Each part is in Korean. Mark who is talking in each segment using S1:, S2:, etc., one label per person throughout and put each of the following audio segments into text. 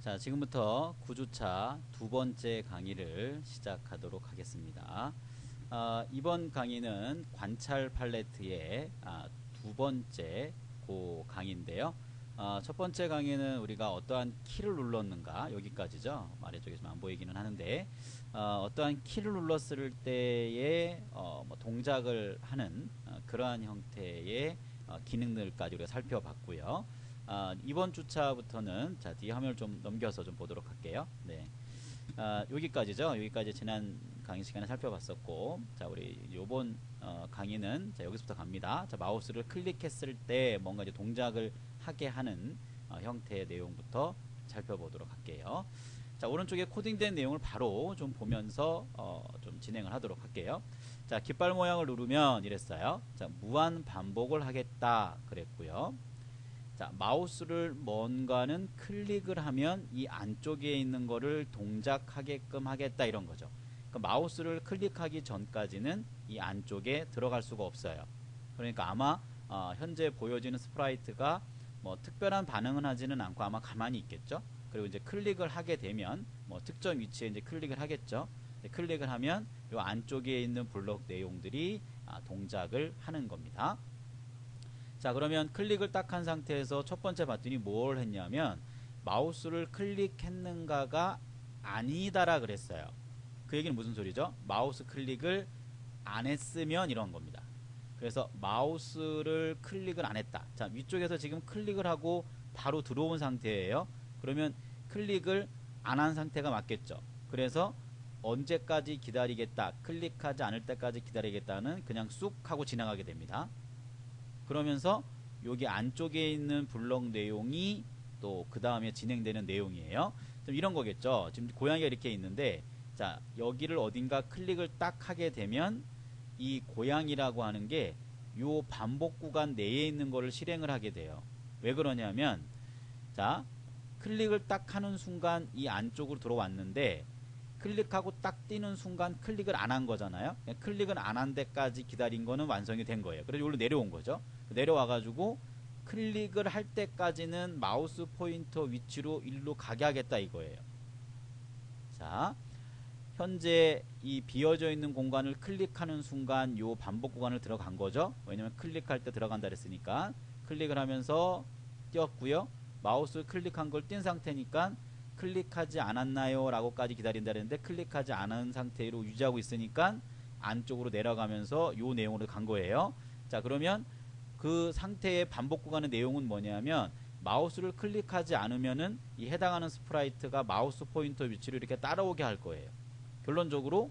S1: 자, 지금부터 9주차 두 번째 강의를 시작하도록 하겠습니다. 이번 강의는 관찰 팔레트의 두 번째 강의인데요. 첫 번째 강의는 우리가 어떠한 키를 눌렀는가, 여기까지죠. 아래쪽에 좀 안 보이기는 하는데, 어떠한 키를 눌렀을 때의 동작을 하는 그러한 형태의 기능들까지 우리가 살펴봤고요. 이번 주차부터는 자, 뒤에 화면을 좀 넘겨서 좀 보도록 할게요. 네. 여기까지죠. 여기까지 지난 강의 시간에 살펴봤었고, 자, 우리 요번 강의는 자, 여기서부터 갑니다. 자, 마우스를 클릭했을 때 뭔가 이제 동작을 하게 하는 형태의 내용부터 살펴보도록 할게요. 자, 오른쪽에 코딩된 내용을 바로 좀 보면서 좀 진행을 하도록 할게요. 자, 깃발 모양을 누르면 이랬어요. 자, 무한 반복을 하겠다 그랬고요. 자, 마우스를 뭔가는 클릭을 하면 이 안쪽에 있는 거를 동작하게끔 하겠다, 이런 거죠. 그러니까 마우스를 클릭하기 전까지는 이 안쪽에 들어갈 수가 없어요. 그러니까 아마 현재 보여지는 스프라이트가 뭐 특별한 반응은 하지는 않고 아마 가만히 있겠죠. 그리고 이제 클릭을 하게 되면 뭐 특정 위치에 이제 클릭을 하겠죠. 클릭을 하면 이 안쪽에 있는 블록 내용들이 동작을 하는 겁니다. 자, 그러면 클릭을 딱 한 상태에서 첫 번째 봤더니 뭘 했냐면 마우스를 클릭했는가가 아니다라 그랬어요. 그 얘기는 무슨 소리죠? 마우스 클릭을 안 했으면 이런 겁니다. 그래서 마우스를 클릭을 안 했다. 자, 위쪽에서 지금 클릭을 하고 바로 들어온 상태예요. 그러면 클릭을 안 한 상태가 맞겠죠. 그래서 언제까지 기다리겠다, 클릭하지 않을 때까지 기다리겠다는 그냥 쑥 하고 지나가게 됩니다. 그러면서 여기 안쪽에 있는 블록 내용이 또 그 다음에 진행되는 내용이에요. 좀 이런 거겠죠. 지금 고양이가 이렇게 있는데, 자, 여기를 어딘가 클릭을 딱 하게 되면 이 고양이라고 하는 게 요 반복 구간 내에 있는 거를 실행을 하게 돼요. 왜 그러냐면, 자, 클릭을 딱 하는 순간 이 안쪽으로 들어왔는데, 클릭하고 딱 뛰는 순간 클릭을 안 한 거잖아요. 클릭을 안 한 데까지 기다린 거는 완성이 된 거예요. 그래서 여기로 내려온 거죠. 내려와가지고 클릭을 할 때까지는 마우스 포인터 위치로 일로 가게 하겠다 이거예요. 자, 현재 이 비어져 있는 공간을 클릭하는 순간 요 반복 구간을 들어간 거죠. 왜냐면 클릭할 때 들어간다 그랬으니까. 클릭을 하면서 뛰었고요. 마우스 클릭한 걸 띈 상태니까 클릭하지 않았나요? 라고까지 기다린다 그랬는데 클릭하지 않은 상태로 유지하고 있으니까 안쪽으로 내려가면서 요 내용으로 간 거예요. 자, 그러면 그 상태의 반복 구간의 내용은 뭐냐면 마우스를 클릭하지 않으면은 이 해당하는 스프라이트가 마우스 포인터 위치를 이렇게 따라오게 할 거예요. 결론적으로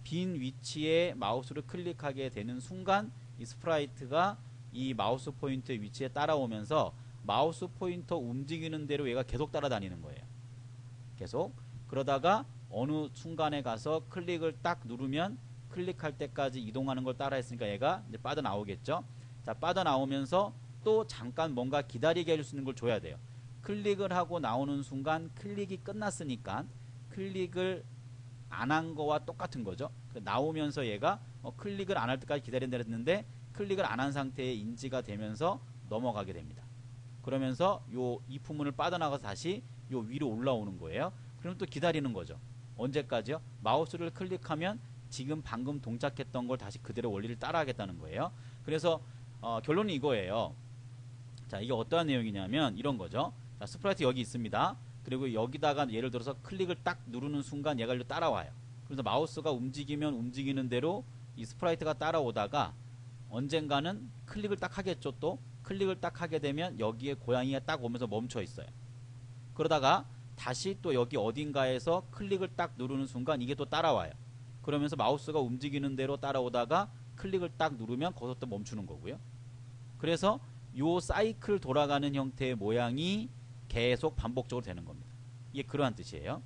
S1: 빈 위치에 마우스를 클릭하게 되는 순간 이 스프라이트가 이 마우스 포인터 위치에 따라오면서 마우스 포인터 움직이는 대로 얘가 계속 따라다니는 거예요. 계속. 그러다가 어느 순간에 가서 클릭을 딱 누르면 클릭할 때까지 이동하는 걸 따라 했으니까 얘가 이제 빠져나오겠죠. 자, 빠져나오면서 또 잠깐 뭔가 기다리게 해줄 수 있는 걸 줘야 돼요. 클릭을 하고 나오는 순간 클릭이 끝났으니까 클릭을 안 한 거와 똑같은 거죠. 나오면서 얘가 클릭을 안 할 때까지 기다린다 했는데 클릭을 안 한 상태에 인지가 되면서 넘어가게 됩니다. 그러면서 요 이프문을 빠져나가서 다시 요 위로 올라오는 거예요. 그럼 또 기다리는 거죠. 언제까지요? 마우스를 클릭하면 지금 방금 동작했던 걸 다시 그대로 원리를 따라 하겠다는 거예요. 그래서 결론은 이거예요. 자, 이게 어떠한 내용이냐면 이런 거죠. 자, 스프라이트 여기 있습니다. 그리고 여기다가 예를 들어서 클릭을 딱 누르는 순간 얘가 일로 따라와요. 그래서 마우스가 움직이면 움직이는 대로 이 스프라이트가 따라오다가 언젠가는 클릭을 딱 하겠죠. 또 클릭을 딱 하게 되면 여기에 고양이가 딱 오면서 멈춰 있어요. 그러다가 다시 또 여기 어딘가에서 클릭을 딱 누르는 순간 이게 또 따라와요. 그러면서 마우스가 움직이는 대로 따라오다가 클릭을 딱 누르면 거기서 또 멈추는 거고요. 그래서 요 사이클 돌아가는 형태의 모양이 계속 반복적으로 되는 겁니다. 이게 그러한 뜻이에요.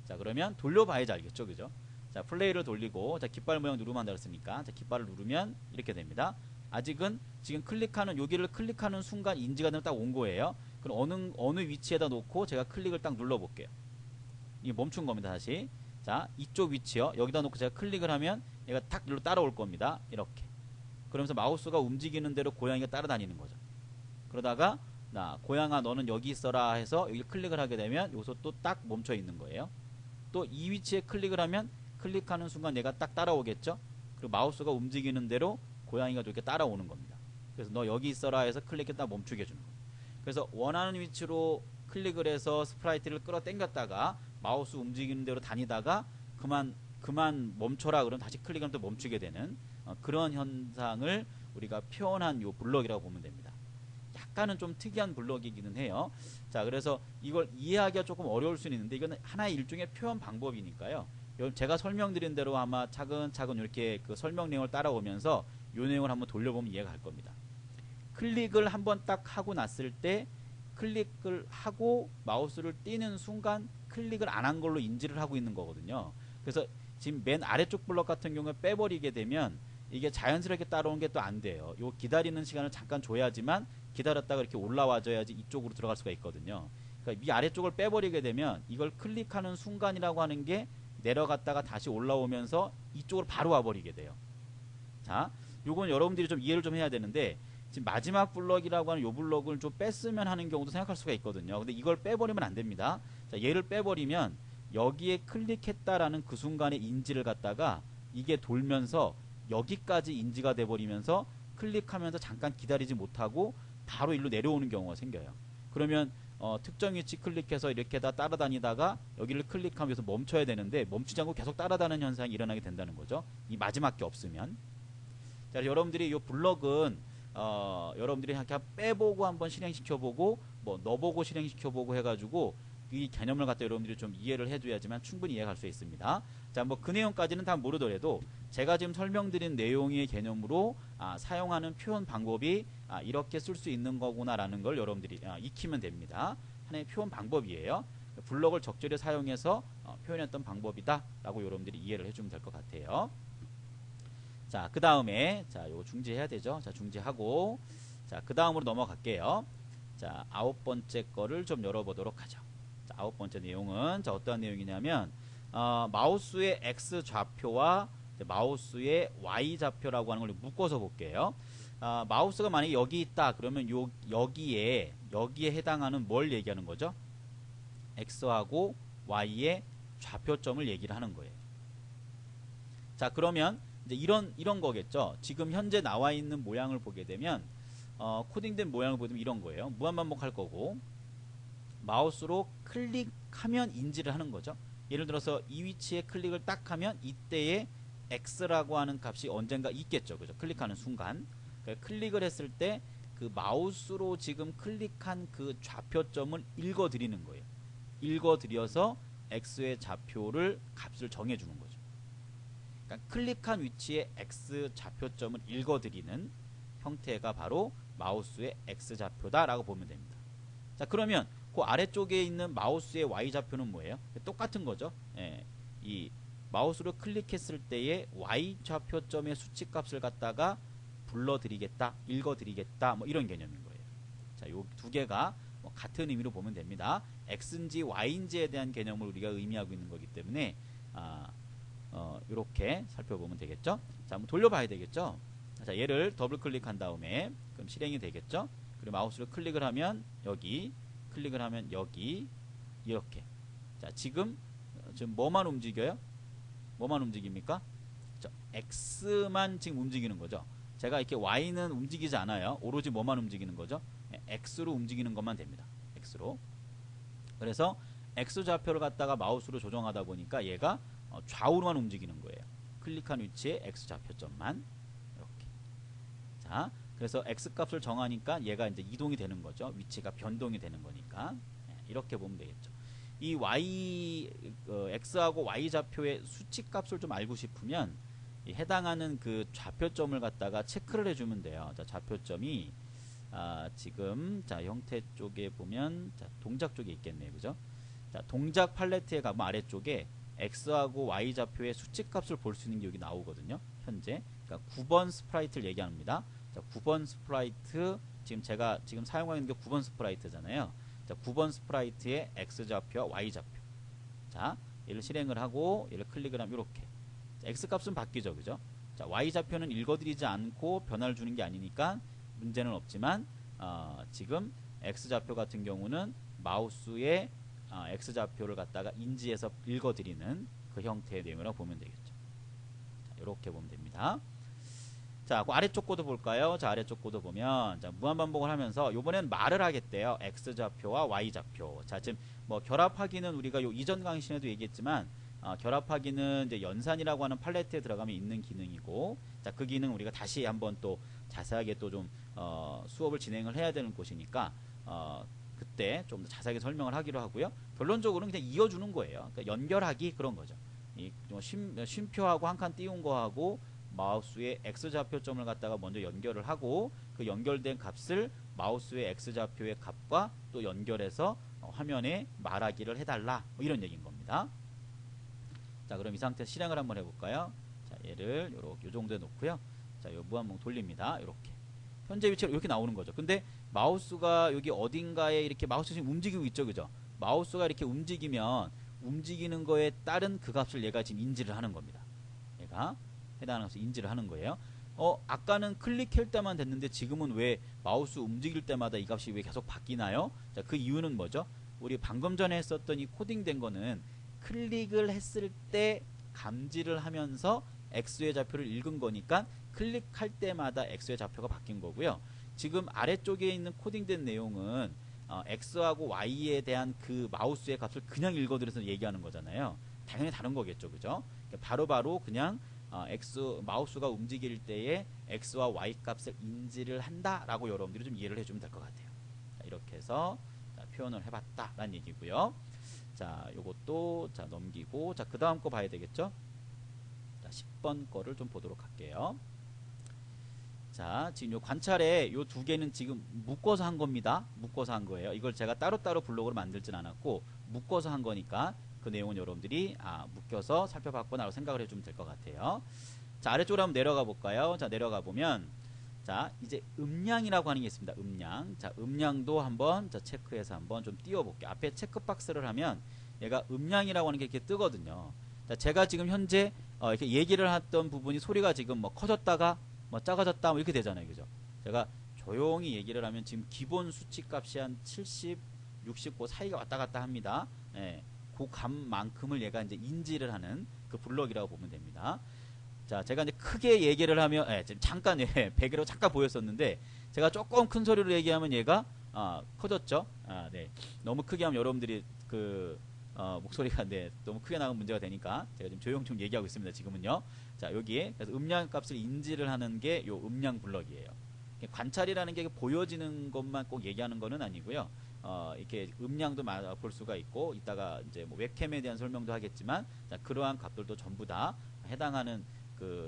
S1: 자, 그러면 돌려봐야지 알겠죠, 그죠? 자, 플레이를 돌리고, 자, 깃발 모양 누르면 한다 그랬으니까, 자, 깃발을 누르면 이렇게 됩니다. 아직은 지금 클릭하는, 여기를 클릭하는 순간 인지가 되면 딱 온 거예요. 그럼 어느 위치에다 놓고 제가 클릭을 딱 눌러볼게요. 이게 멈춘 겁니다, 다시. 자, 이쪽 위치요. 여기다 놓고 제가 클릭을 하면 얘가 탁 일로 따라올 겁니다. 이렇게. 그러면서 마우스가 움직이는 대로 고양이가 따라다니는 거죠. 그러다가 나 고양아 너는 여기 있어라 해서 여기 클릭을 하게 되면 여기서 또 딱 멈춰 있는 거예요. 또 이 위치에 클릭을 하면 클릭하는 순간 얘가 딱 따라오겠죠. 그리고 마우스가 움직이는 대로 고양이가 이렇게 따라오는 겁니다. 그래서 너 여기 있어라 해서 클릭했다 멈추게 해주는 거예요. 그래서 원하는 위치로 클릭을 해서 스프라이트를 끌어 당겼다가 마우스 움직이는 대로 다니다가 그만 멈춰라 그러면 다시 클릭하면 또 멈추게 되는 그런 현상을 우리가 표현한 요 블럭이라고 보면 됩니다. 약간은 좀 특이한 블럭이기는 해요. 자, 그래서 이걸 이해하기가 조금 어려울 수는 있는데 이거는 하나의 일종의 표현 방법이니까요. 제가 설명드린 대로 아마 차근차근 이렇게 그 설명 내용을 따라오면서 요 내용을 한번 돌려보면 이해가 갈 겁니다. 클릭을 한번 딱 하고 났을 때 클릭을 하고 마우스를 띄는 순간 클릭을 안 한 걸로 인지를 하고 있는 거거든요. 그래서 지금 맨 아래쪽 블럭 같은 경우에 빼버리게 되면 이게 자연스럽게 따라오는 게 또 안 돼요. 요 기다리는 시간을 잠깐 줘야지만 기다렸다가 이렇게 올라와줘야지 이쪽으로 들어갈 수가 있거든요. 그러니까 위 아래쪽을 빼버리게 되면 이걸 클릭하는 순간이라고 하는 게 내려갔다가 다시 올라오면서 이쪽으로 바로 와버리게 돼요. 자, 요건 여러분들이 좀 이해를 좀 해야 되는데 지금 마지막 블럭이라고 하는 요 블럭을 좀 뺐으면 하는 경우도 생각할 수가 있거든요. 근데 이걸 빼버리면 안 됩니다. 자, 얘를 빼버리면 여기에 클릭했다라는 그 순간에 인지를 갖다가 이게 돌면서 여기까지 인지가 돼버리면서 클릭하면서 잠깐 기다리지 못하고 바로 일로 내려오는 경우가 생겨요. 그러면 특정 위치 클릭해서 이렇게 다 따라다니다가 여기를 클릭하면 여기서 멈춰야 되는데 멈추지 않고 계속 따라다니는 현상이 일어나게 된다는 거죠. 이 마지막 게 없으면. 자, 여러분들이 이 블럭은 여러분들이 이렇게 빼보고 한번 실행시켜보고 뭐 넣어보고 실행시켜보고 해가지고 이 개념을 갖다 여러분들이 좀 이해를 해줘야지만 충분히 이해할 수 있습니다. 자, 뭐 그 내용까지는 다 모르더라도 제가 지금 설명드린 내용의 개념으로 사용하는 표현 방법이 이렇게 쓸 수 있는 거구나라는 걸 여러분들이 익히면 됩니다. 하나의 표현 방법이에요. 블럭을 적절히 사용해서 표현했던 방법이다 라고 여러분들이 이해를 해주면 될 것 같아요. 자, 그 다음에 자, 요거 중지해야 되죠. 자, 중지하고 자, 그 다음으로 넘어갈게요. 자, 9번째 거를 좀 열어보도록 하죠. 자, 9번째 내용은 자, 어떠한 내용이냐면 마우스의 X 좌표와 마우스의 Y 좌표라고 하는 걸 묶어서 볼게요. 마우스가 만약에 여기 있다 그러면 여기에 해당하는 뭘 얘기하는 거죠? X하고 Y의 좌표점을 얘기를 하는 거예요. 자, 그러면 이제 이런 거겠죠. 지금 현재 나와 있는 모양을 보게 되면 코딩된 모양을 보게 되면 이런 거예요. 무한반복할 거고 마우스로 클릭하면 인지를 하는 거죠. 예를 들어서 이 위치에 클릭을 딱 하면 이때에 X라고 하는 값이 언젠가 있겠죠. 그죠? 클릭하는 순간. 그러니까 클릭을 했을 때 그 마우스로 지금 클릭한 그 좌표점을 읽어드리는 거예요. 읽어드려서 X의 좌표를 값을 정해주는 거죠. 그러니까 클릭한 위치에 X 좌표점을 읽어드리는 형태가 바로 마우스의 X 좌표다라고 보면 됩니다. 자, 그러면 그 아래쪽에 있는 마우스의 Y 좌표는 뭐예요? 똑같은 거죠. 예, 이 마우스로 클릭했을 때의 Y 좌표점의 수치값을 갖다가 불러드리겠다, 읽어드리겠다, 뭐 이런 개념인 거예요. 자, 요 두 개가 뭐 같은 의미로 보면 됩니다. X인지 Y인지에 대한 개념을 우리가 의미하고 있는 거기 때문에 이렇게 살펴보면 되겠죠. 자, 한번 돌려봐야 되겠죠. 자, 얘를 더블 클릭한 다음에 그럼 실행이 되겠죠. 그리고 마우스로 클릭을 하면 여기, 클릭을 하면 여기, 이렇게. 자, 지금 뭐만 움직여요? 뭐만 움직입니까? X만 지금 움직이는 거죠. 제가 이렇게 Y는 움직이지 않아요. 오로지 뭐만 움직이는 거죠? X로 움직이는 것만 됩니다. X로. 그래서 X 좌표를 갖다가 마우스로 조정하다 보니까 얘가 좌우로만 움직이는 거예요. 클릭한 위치에 X 좌표점만 이렇게. 자, 그래서 X 값을 정하니까 얘가 이제 이동이 되는 거죠. 위치가 변동이 되는 거니까 이렇게 보면 되겠죠. 이 X하고 Y 좌표의 수치 값을 좀 알고 싶으면 해당하는 그 좌표점을 갖다가 체크를 해주면 돼요. 자, 좌표점이 지금 자, 형태 쪽에 보면 자, 동작 쪽에 있겠네요. 그죠? 자, 동작 팔레트에 가면 아래쪽에 X하고 Y 좌표의 수치값을 볼 수 있는 게 여기 나오거든요. 현재. 그러니까 9번 스프라이트를 얘기합니다. 자, 9번 스프라이트 제가 지금 사용하고 있는 게 9번 스프라이트잖아요. 자, 9번 스프라이트의 X 좌표와 Y 좌표. 자, 얘를 실행을 하고 얘를 클릭을 하면 이렇게. 자, X 값은 바뀌죠. 그죠? 자, Y 좌표는 읽어드리지 않고 변화를 주는 게 아니니까 문제는 없지만 지금 X좌표 같은 경우는 마우스의 X좌표를 갖다가 인지해서 읽어드리는 그 형태의 내용이라고 보면 되겠죠. 자, 이렇게 보면 됩니다. 자, 그 아래쪽 코드 볼까요? 자, 아래쪽 코드 보면, 자, 무한반복을 하면서, 요번엔 말을 하겠대요. X좌표와 Y좌표. 자, 지금 뭐 결합하기는 우리가 요 이전 강의 시간에도 얘기했지만, 결합하기는 이제 연산이라고 하는 팔레트에 들어가면 있는 기능이고, 자, 그 기능 우리가 다시 한번 또 자세하게 또 좀, 수업을 진행을 해야 되는 곳이니까, 그때 좀 더 자세하게 설명을 하기로 하고요. 결론적으로는 그냥 이어주는 거예요. 그러니까 연결하기 그런 거죠. 이 쉼표하고 한 칸 띄운 거하고, 마우스의 X좌표점을 갖다가 먼저 연결을 하고 그 연결된 값을 마우스의 X좌표의 값과 또 연결해서 화면에 말하기를 해달라 뭐 이런 얘기인 겁니다. 자, 그럼 이 상태 실행을 한번 해볼까요? 자, 얘를 요렇게 요 정도에 놓고요. 자, 요 무한봉 돌립니다. 이렇게 현재 위치로 이렇게 나오는 거죠. 근데 마우스가 여기 어딘가에 이렇게 마우스 지금 움직이고 있죠, 그죠? 마우스가 이렇게 움직이면 움직이는 거에 따른 그 값을 얘가 지금 인지를 하는 겁니다. 얘가 해당하는 것을 인지를 하는 거예요. 아까는 클릭할 때만 됐는데 지금은 왜 마우스 움직일 때마다 이 값이 왜 계속 바뀌나요? 자, 그 이유는 뭐죠? 우리 방금 전에 했었던 이 코딩된 거는 클릭을 했을 때 감지를 하면서 X의 좌표를 읽은 거니까 클릭할 때마다 X의 좌표가 바뀐 거고요. 지금 아래쪽에 있는 코딩된 내용은 X하고 Y에 대한 그 마우스의 값을 그냥 읽어드려서 얘기하는 거잖아요. 당연히 다른 거겠죠, 그죠? 바로바로 그냥 마우스가 움직일 때에 X와 Y 값을 인지를 한다라고 여러분들이 좀 이해를 해주면 될 것 같아요. 자, 이렇게 해서 표현을 해봤다라는 얘기고요. 자, 요것도 자 넘기고 자, 그 다음 거 봐야 되겠죠? 자, 10번 거를 좀 보도록 할게요. 자, 지금 요 관찰에 요 두 개는 지금 묶어서 한 겁니다. 묶어서 한 거예요. 이걸 제가 따로따로 블록으로 만들진 않았고 묶어서 한 거니까 그 내용은 여러분들이 묶여서 살펴봤구나라고 생각을 해주면 될 것 같아요. 자, 아래쪽으로 한번 내려가 볼까요? 자, 내려가 보면 자, 이제 음량이라고 하는 게 있습니다. 음량. 자, 음량도 한번 자, 체크해서 한번 좀 띄워볼게요. 앞에 체크박스를 하면 얘가 음량이라고 하는 게 이렇게 뜨거든요. 자, 제가 지금 현재 이렇게 얘기를 했던 부분이 소리가 지금 뭐 커졌다가 뭐 작아졌다 뭐 이렇게 되잖아요. 그죠? 제가 조용히 얘기를 하면 지금 기본 수치 값이 한 70, 60 그 사이가 왔다 갔다 합니다. 예. 그 값만큼을 얘가 이제 인지를 하는 그 블럭이라고 보면 됩니다. 자, 제가 이제 크게 얘기를 하면, 지금 잠깐, 베개로 잠깐 보였었는데, 제가 조금 큰 소리로 얘기하면 얘가, 커졌죠? 네. 너무 크게 하면 여러분들이 목소리가, 네, 너무 크게 나가면 문제가 되니까, 제가 지금 조용 좀 얘기하고 있습니다, 지금은요. 자, 여기에, 그래서 음량 값을 인지를 하는 게 요 음량 블럭이에요. 관찰이라는 게 보여지는 것만 꼭 얘기하는 거는 아니고요. 이렇게 음량도 볼 수가 있고, 이따가 이제 뭐 웹캠에 대한 설명도 하겠지만, 자, 그러한 값들도 전부 다 해당하는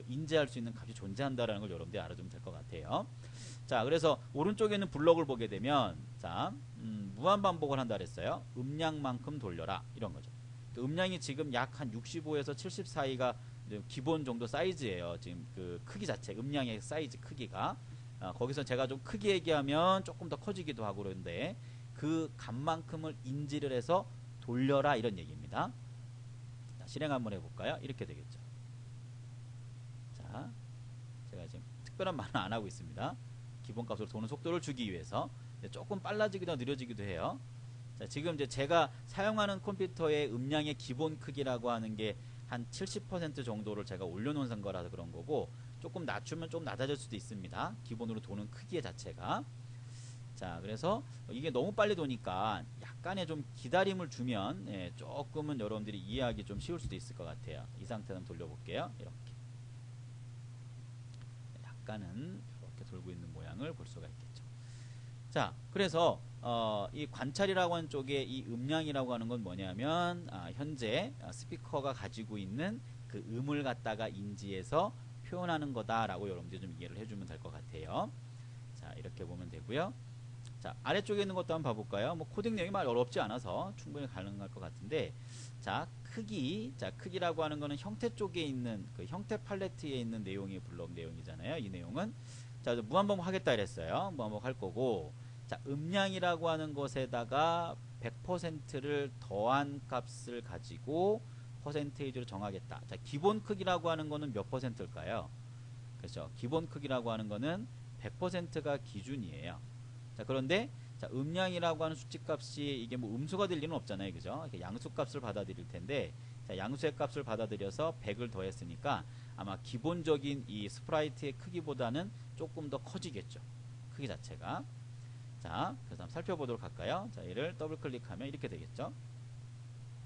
S1: 인지할 수 있는 값이 존재한다라는 걸 여러분들이 알아두면 될 것 같아요. 자, 그래서 오른쪽에 있는 블럭을 보게 되면, 자, 무한 반복을 한다 그랬어요. 음량만큼 돌려라. 이런 거죠. 음량이 지금 약 한 65에서 70 사이가 기본 정도 사이즈예요. 지금 그 크기 자체, 음량의 사이즈 크기가. 거기서 제가 좀 크게 얘기하면 조금 더 커지기도 하고 그러는데 그 값만큼을 인지를 해서 돌려라 이런 얘기입니다. 자, 실행 한번 해볼까요? 이렇게 되겠죠. 자, 제가 지금 특별한 말은 안 하고 있습니다. 기본값으로 도는 속도를 주기 위해서 조금 빨라지기도 느려지기도 해요. 자, 지금 이제 제가 사용하는 컴퓨터의 음량의 기본 크기라고 하는 게 한 70% 정도를 제가 올려놓은 거라서 그런 거고 조금 낮추면 좀 낮아질 수도 있습니다. 기본으로 도는 크기 자체가. 자, 그래서 이게 너무 빨리 도니까 약간의 좀 기다림을 주면 조금은 여러분들이 이해하기 좀 쉬울 수도 있을 것 같아요. 이 상태는 돌려볼게요. 이렇게 약간은 이렇게 돌고 있는 모양을 볼 수가 있겠죠. 자, 그래서 이 관찰이라고 하는 쪽에 이 음량이라고 하는 건 뭐냐면 현재 스피커가 가지고 있는 그 음을 갖다가 인지해서 표현하는 거다라고 여러분들이 좀 이해를 해주면 될 것 같아요. 자, 이렇게 보면 되고요. 자, 아래쪽에 있는 것도 한번 봐볼까요? 뭐 코딩 내용이 말 어렵지 않아서 충분히 가능할 것 같은데, 자, 크기. 자, 크기라고 하는 거는 형태 쪽에 있는 그 형태 팔레트에 있는 내용이 블록 내용이잖아요. 이 내용은. 자, 무한반복 하겠다 이랬어요. 무한반복 할 거고, 자, 음량이라고 하는 것에다가 100%를 더한 값을 가지고 퍼센테이지로 정하겠다. 자, 기본 크기라고 하는 거는 몇 퍼센트일까요? 그렇죠. 기본 크기라고 하는 거는 100%가 기준이에요. 자, 그런데 자, 음량이라고 하는 수치값이 이게 뭐 음수가 될 리는 없잖아요. 그죠? 양수값을 받아들일 텐데, 자, 양수의 값을 받아들여서 100을 더했으니까 아마 기본적인 이 스프라이트의 크기보다는 조금 더 커지겠죠. 크기 자체가. 자, 그래서 한번 살펴보도록 할까요? 자, 얘를 더블 클릭하면 이렇게 되겠죠.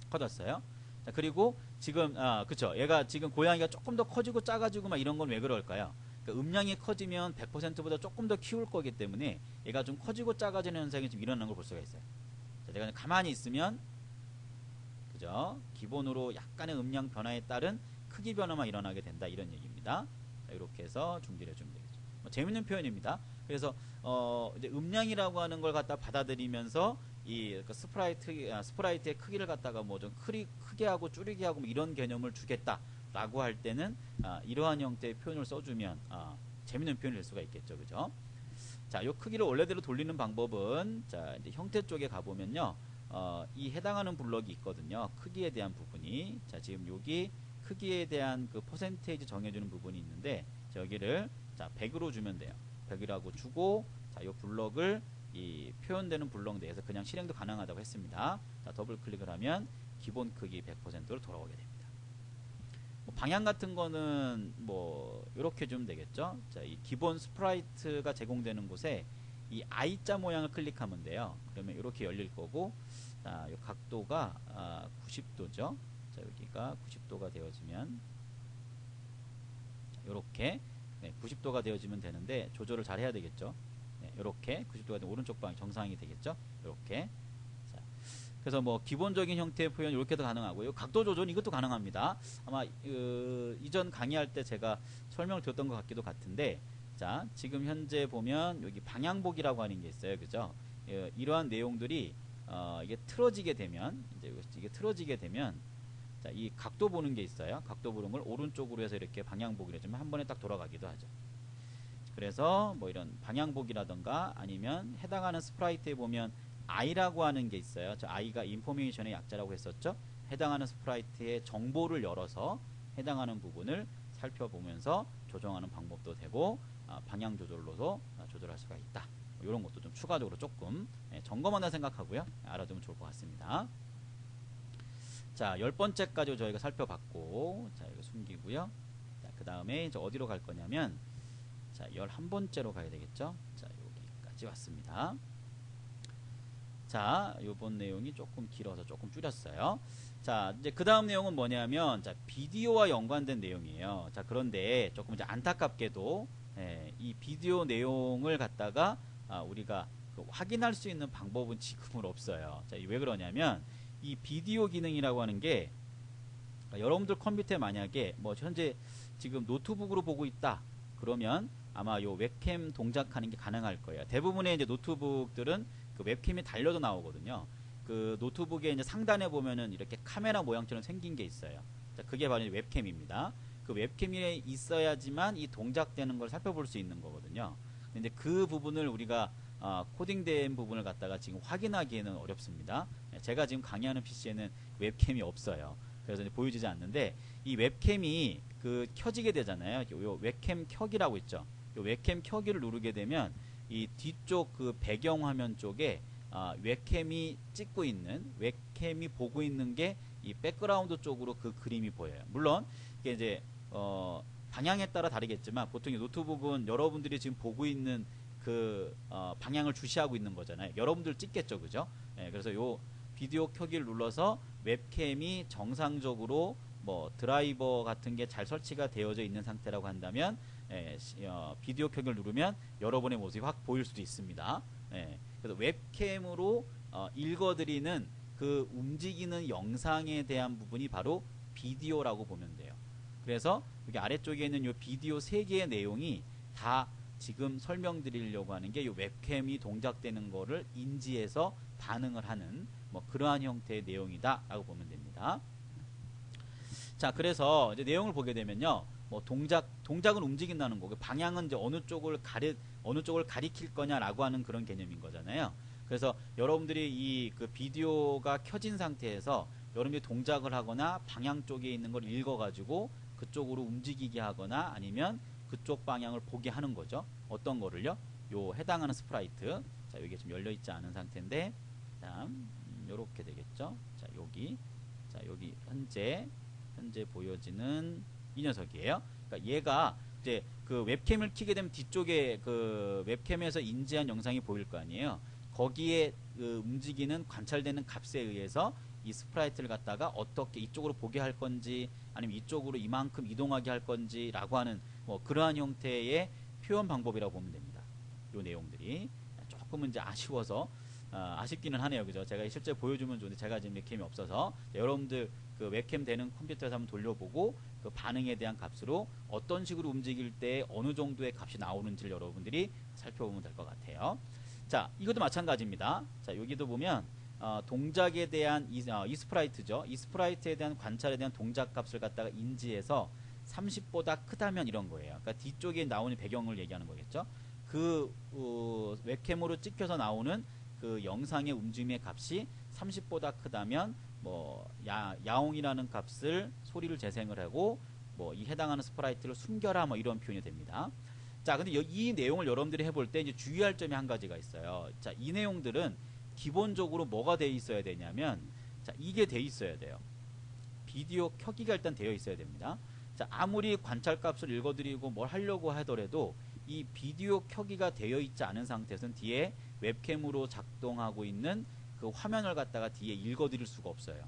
S1: 커졌어요. 자, 그리고 지금, 그쵸. 얘가 지금 고양이가 조금 더 커지고 작아지고 막 이런 건 왜 그럴까요? 그러니까 음량이 커지면 100%보다 조금 더 키울 거기 때문에 얘가 좀 커지고 작아지는 현상이 좀 일어나는 걸 볼 수가 있어요. 자, 제가 가만히 있으면, 그죠? 기본으로 약간의 음량 변화에 따른 크기 변화만 일어나게 된다. 이런 얘기입니다. 자, 이렇게 해서 준비를 해주면 되겠죠. 뭐 재밌는 표현입니다. 그래서, 이제 음량이라고 하는 걸 갖다 받아들이면서 이 스프라이트의 크기를 갖다가 뭐 좀 크게 하고 줄이게 하고 뭐 이런 개념을 주겠다라고 할 때는 이러한 형태의 표현을 써주면 재밌는 표현이 될 수가 있겠죠, 그죠? 자, 요 크기를 원래대로 돌리는 방법은 자 이제 형태 쪽에 가보면요, 이 해당하는 블럭이 있거든요. 크기에 대한 부분이 자 지금 여기 크기에 대한 그 퍼센테이지 정해주는 부분이 있는데 자, 여기를 자 100으로 주면 돼요. 100이라고 주고 자, 요 블럭을 이 표현되는 블럭 내에서 그냥 실행도 가능하다고 했습니다. 자, 더블 클릭을 하면 기본 크기 100%로 돌아오게 됩니다. 뭐 방향 같은 거는 뭐 이렇게 주면 되겠죠. 자, 이 기본 스프라이트가 제공되는 곳에 이 I자 모양을 클릭하면 돼요. 그러면 이렇게 열릴 거고, 자, 이 각도가 90도죠. 자, 여기가 90도가 되어지면 이렇게 90도가 되어지면 되는데 조절을 잘 해야 되겠죠. 이렇게 90도가 되면 오른쪽 방향 정상이 되겠죠. 이렇게. 자, 그래서 뭐 기본적인 형태의 표현 이렇게도 가능하고요. 각도 조절 이것도 가능합니다. 아마 이전 강의할 때 제가 설명을 드렸던 것 같기도 같은데, 자 지금 현재 보면 여기 방향복이라고 하는 게 있어요, 그죠? 이러한 내용들이 이게 틀어지게 되면 이게 틀어지게 되면 자, 이 각도 보는 게 있어요. 각도 보는 걸 오른쪽으로 해서 이렇게 방향복이라 해주면 한 번에 딱 돌아가기도 하죠. 그래서 뭐 이런 방향복이라던가 아니면 해당하는 스프라이트에 보면 I라고 하는 게 있어요. 저 I가 인포메이션의 약자라고 했었죠. 해당하는 스프라이트의 정보를 열어서 해당하는 부분을 살펴보면서 조정하는 방법도 되고 방향 조절로도 조절할 수가 있다. 이런 것도 좀 추가적으로 조금 점검한다 생각하고요. 알아두면 좋을 것 같습니다. 자, 10번째까지 저희가 살펴봤고, 자, 이거 숨기고요. 자, 그 다음에 이제 어디로 갈 거냐면, 자, 11번째로 가야 되겠죠? 자, 여기까지 왔습니다. 자, 요번 내용이 조금 길어서 조금 줄였어요. 자, 이제 그 다음 내용은 뭐냐면, 자, 비디오와 연관된 내용이에요. 자, 그런데 조금 이제 안타깝게도, 이 비디오 내용을 갖다가, 우리가 확인할 수 있는 방법은 지금은 없어요. 자, 왜 그러냐면, 이 비디오 기능이라고 하는 게, 여러분들 컴퓨터에 만약에, 뭐, 현재 지금 노트북으로 보고 있다. 그러면 아마 요 웹캠 동작하는 게 가능할 거예요. 대부분의 이제 노트북들은 그 웹캠이 달려도 나오거든요. 그 노트북의 이제 상단에 보면은 이렇게 카메라 모양처럼 생긴 게 있어요. 자, 그게 바로 웹캠입니다. 그 웹캠이 있어야지만 이 동작되는 걸 살펴볼 수 있는 거거든요. 근데 그 부분을 우리가 코딩된 부분을 갖다가 지금 확인하기에는 어렵습니다. 제가 지금 강의하는 PC에는 웹캠이 없어요. 그래서 이제 보여지지 않는데 이 웹캠이 그 켜지게 되잖아요. 요 웹캠 켜기라고 있죠. 요 웹캠 켜기를 누르게 되면 이 뒤쪽 그 배경 화면 쪽에 웹캠이 찍고 있는 웹캠이 보고 있는 게 이 백그라운드 쪽으로 그 그림이 보여요. 물론 이게 이제 방향에 따라 다르겠지만 보통 이 노트북은 여러분들이 지금 보고 있는 그 방향을 주시하고 있는 거잖아요. 여러분들 찍겠죠, 그죠? 그래서 요 비디오 켜기를 눌러서 웹캠이 정상적으로 뭐 드라이버 같은 게 잘 설치가 되어져 있는 상태라고 한다면 비디오 켜기를 누르면 여러분의 모습이 확 보일 수도 있습니다. 그래서 웹캠으로 읽어드리는 그 움직이는 영상에 대한 부분이 바로 비디오라고 보면 돼요. 그래서 여기 아래쪽에 있는 이 비디오 3개의 내용이 다 지금 설명드리려고 하는 게 이 웹캠이 동작되는 거를 인지해서 반응을 하는 뭐 그러한 형태의 내용이다 라고 보면 됩니다. 자, 그래서 이제 내용을 보게 되면요, 뭐 동작은 움직인다는 거고 방향은 이제 어느 쪽을 가리킬 거냐라고 하는 그런 개념인 거잖아요. 그래서 여러분들이 이 그 비디오가 켜진 상태에서 여러분들이 동작을 하거나 방향 쪽에 있는 걸 읽어가지고 그쪽으로 움직이게 하거나 아니면 그쪽 방향을 보게 하는 거죠. 어떤 거를요? 요 해당하는 스프라이트. 자, 자, 여기 지금 열려 있지 않은 상태인데, 자, 요렇게 되겠죠. 자, 여기 현재 보여지는 이 녀석이에요. 그러니까 얘가 이제 그 웹캠을 켜게 되면 뒤쪽에 그 웹캠에서 인지한 영상이 보일 거 아니에요. 거기에 그 움직이는 관찰되는 값에 의해서 이 스프라이트를 갖다가 어떻게 이쪽으로 보게 할 건지 아니면 이쪽으로 이만큼 이동하게 할 건지 라고 하는 뭐 그러한 형태의 표현 방법이라고 보면 됩니다. 요 내용들이 조금은 이제 아쉬워서 아쉽기는 하네요. 그죠? 제가 실제 보여주면 좋은데 제가 지금 웹캠이 없어서 여러분들 그 웹캠 되는 컴퓨터에서 한번 돌려보고 그 반응에 대한 값으로 어떤 식으로 움직일 때 어느 정도의 값이 나오는지를 여러분들이 살펴보면 될 것 같아요. 자, 이것도 마찬가지입니다. 자, 여기도 보면 동작에 대한 이 스프라이트죠. 이 스프라이트에 대한 관찰에 대한 동작 값을 갖다가 인지해서 30보다 크다면 이런 거예요. 그러니까 뒤쪽에 나오는 배경을 얘기하는 거겠죠. 그 웹캠으로 찍혀서 나오는 그 영상의 움직임의 값이 30보다 크다면 뭐 야옹이라는 값을 소리를 재생을 하고 뭐 이 해당하는 스프라이트를 숨겨라 뭐 이런 표현이 됩니다. 자, 근데 이 내용을 여러분들이 해볼 때 이제 주의할 점이 한 가지가 있어요. 자, 이 내용들은 기본적으로 뭐가 돼 있어야 되냐면, 자, 이게 돼 있어야 돼요. 비디오 켜기가 일단 되어 있어야 됩니다. 자, 아무리 관찰값을 읽어드리고 뭘 하려고 하더라도 이 비디오 켜기가 되어 있지 않은 상태에서는 뒤에 웹캠으로 작동하고 있는 그 화면을 갖다가 뒤에 읽어드릴 수가 없어요.